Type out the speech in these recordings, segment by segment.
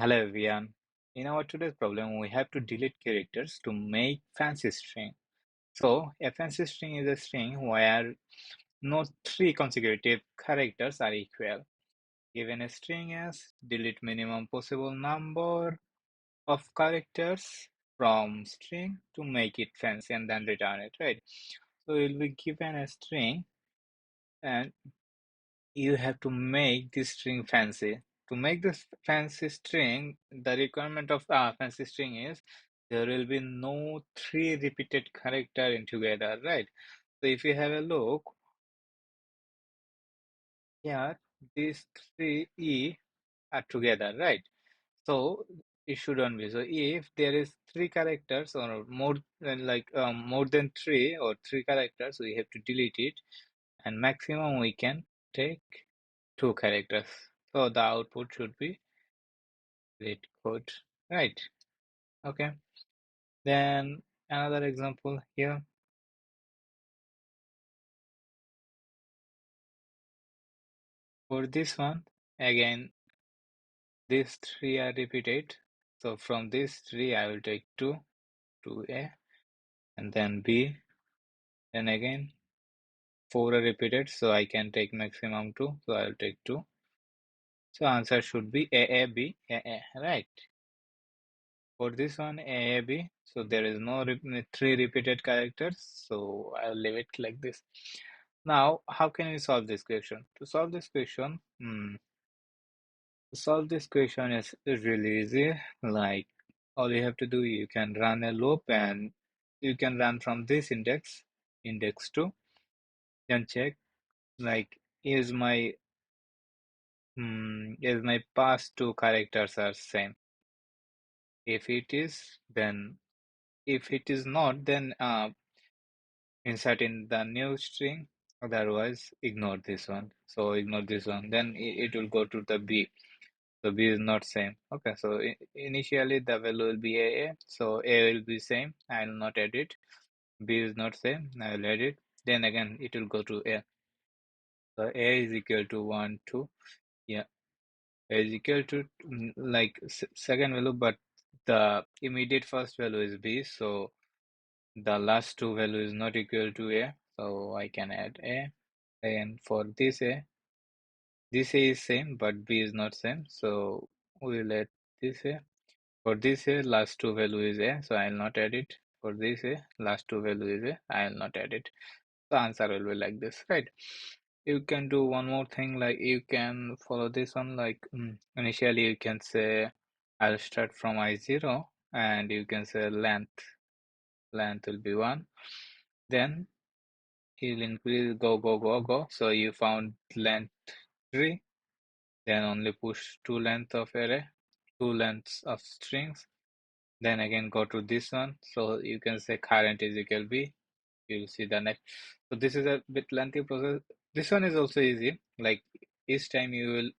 Hello everyone. In our today's problem, we have to delete characters to make fancy string. So a fancy string is a string where no three consecutive characters are equal. Given a string as delete minimum possible number of characters from string to make it fancy and then return it, right? So you'll be given a string and you have to make this string fancy. To make this fancy string, the requirement of fancy string is there will be no three repeated character in together, right? So if you have a look here, these three E are together, right? So it shouldn't be. So if there is three characters or more than more than three or three characters, we have to delete it, and maximum we can take two characters. So the output should be LeetCode, right? Okay. Then another example here. For this one, again, these three are repeated. So from these three, I will take two, 2A, and then B. Then again, four are repeated, so I can take maximum two. So I will take two. So answer should be AAB, AA, right? For this one, AAB, so there is no three repeated characters, so I'll leave it like this. Now, how can we solve this question? To solve this question, is really easy. Like, all you have to do, you can run a loop and you can run from this index 2, then check, like, is my past two characters are same? If it is, then if it is not, then insert in the new string, otherwise ignore this one. So ignore this one, then it will go to the B. So B is not same. Okay, so initially the value will be A, so A will be same, I will not add it. B is not same, I will add it. Then again it will go to A. So A is equal to 1, 2. Yeah, A is equal to like second value, but the immediate first value is B, so the last two value is not equal to A, so I can add A. And for this A is same, but B is not same, so we will add this A. For this A, last two value is A, so I will not add it. For this A, last two value is A, I will not add it. The answer will be like this, right? You can do one more thing, like you can follow this one, like initially you can say I'll start from I0 and you can say length will be 1. Then you'll increase go. So you found length 3. Then only push two length of array, two lengths of strings. Then again go to this one. So you can say current is equal B. You'll see the next. So this is a bit lengthy process. This one is also easy. Like each time you will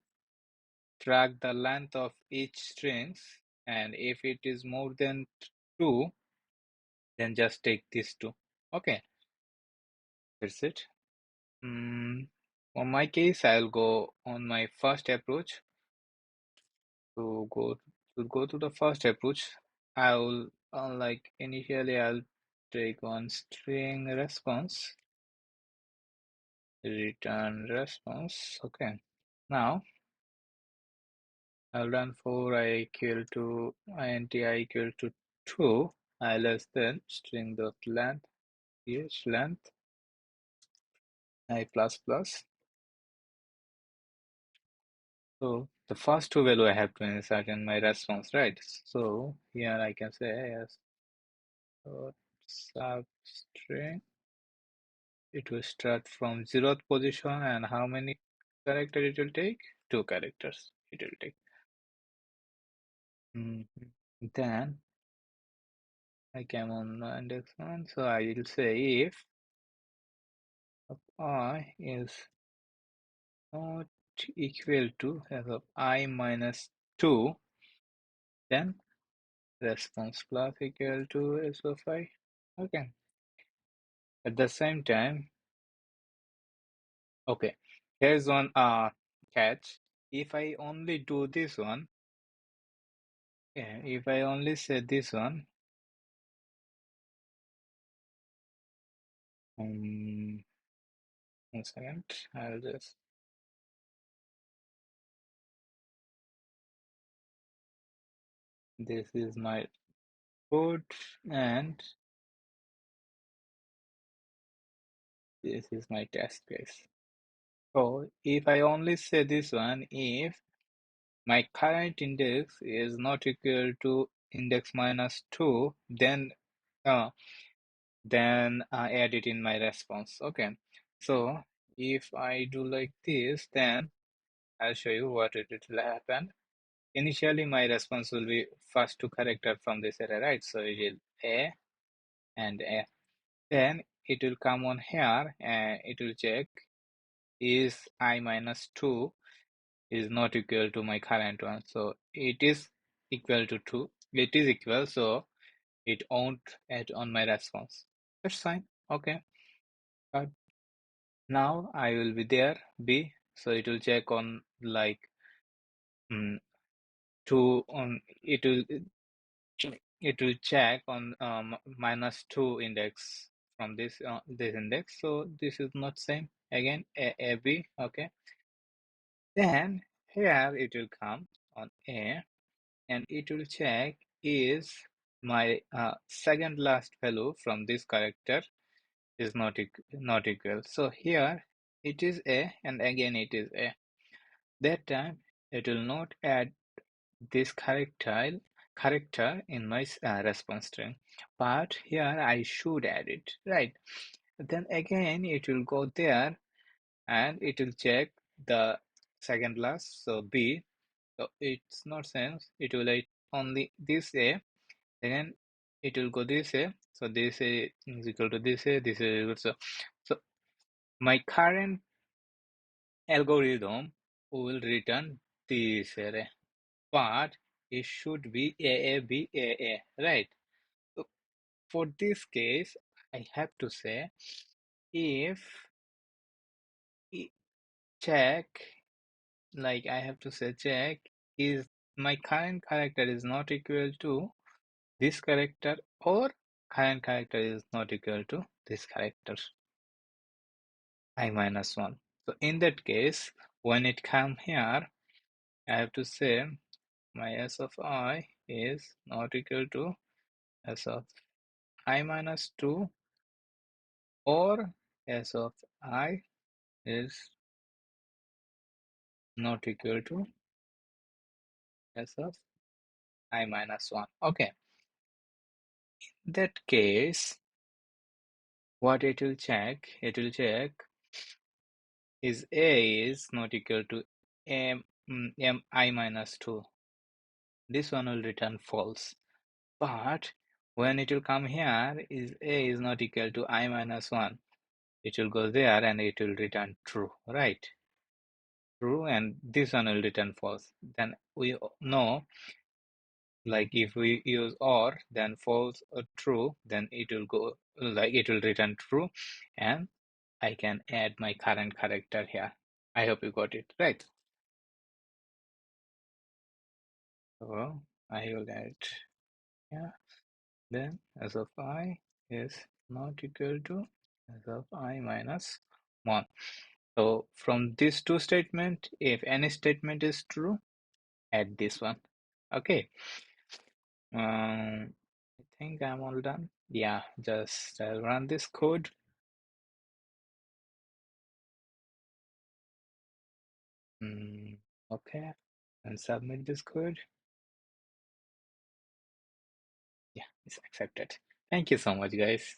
track the length of each strings, and if it is more than 2, then just take this 2. Okay, that's it. On my case, I'll go on my first approach. To go to the first approach, I'll like initially I'll take one string response, return response. Okay, now I'll run for I equal to int I equal to 2. I less than string dot length length I plus plus. So the first two value I have to insert in my response, right? So here I can say yes. So substring, it will start from 0th position, and how many characters it will take? Two characters it will take. Then I came on the index 1, so I will say if I is not equal to as of I minus 2, then response plus equal to s of I. Okay. At the same time, okay, here's one catch. If I only do this one, Yeah, if I only say this one, um, 1 second, I'll just, this is my code and this is my test case. So if I only say this one, if my current index is not equal to index minus 2, uh, then I add it in my response. Okay. So if I do like this, then I'll show you what it will happen. Initially, my response will be first two character from this array, right? So it will A and A. Then it will come on here and it will check is I minus 2 is not equal to my current one. So it is equal to 2. It is equal, so it won't add on my response. That's fine. Okay. But now I will be there, B. So it will check on like 2 on it will check on -2 index from this index. So this is not same again a b. Okay, then here it will come on A and it will check is my second last value from this character is not equal. So here it is A and again it is A. That time it will not add this character in my response string, but here I should add it, right? Then again it will go there and it will check the second last, so B. So it's not sense, it will like only this A, then it will go this A, so this A is equal to this A, this A equal to, so my current algorithm will return this array, but it should be AABAA, right? So for this case, I have to say if check, like I have to say check is my current character is not equal to this character or current character is not equal to this character, I minus 1. So in that case, when it come here, I have to say my s of I is not equal to s of I minus 2 or s of I is not equal to s of I minus 1. Okay, in that case, what it will check is A is not equal to mi minus 2. This one will return false. But when it will come here, is A is not equal to I minus 1. It will go there and it will return true, right? True, and this one will return false. Then we know, like if we use OR, then false or true, then it will go, like it will return true, and I can add my current character here. I hope you got it, right? So I will add here, then s of I is not equal to s of I minus 1. So from these two statements, if any statement is true, add this one. Okay. I think I'm all done. Yeah, just I'll run this code. Okay, and submit this code. Yeah, it's accepted. Thank you so much, guys.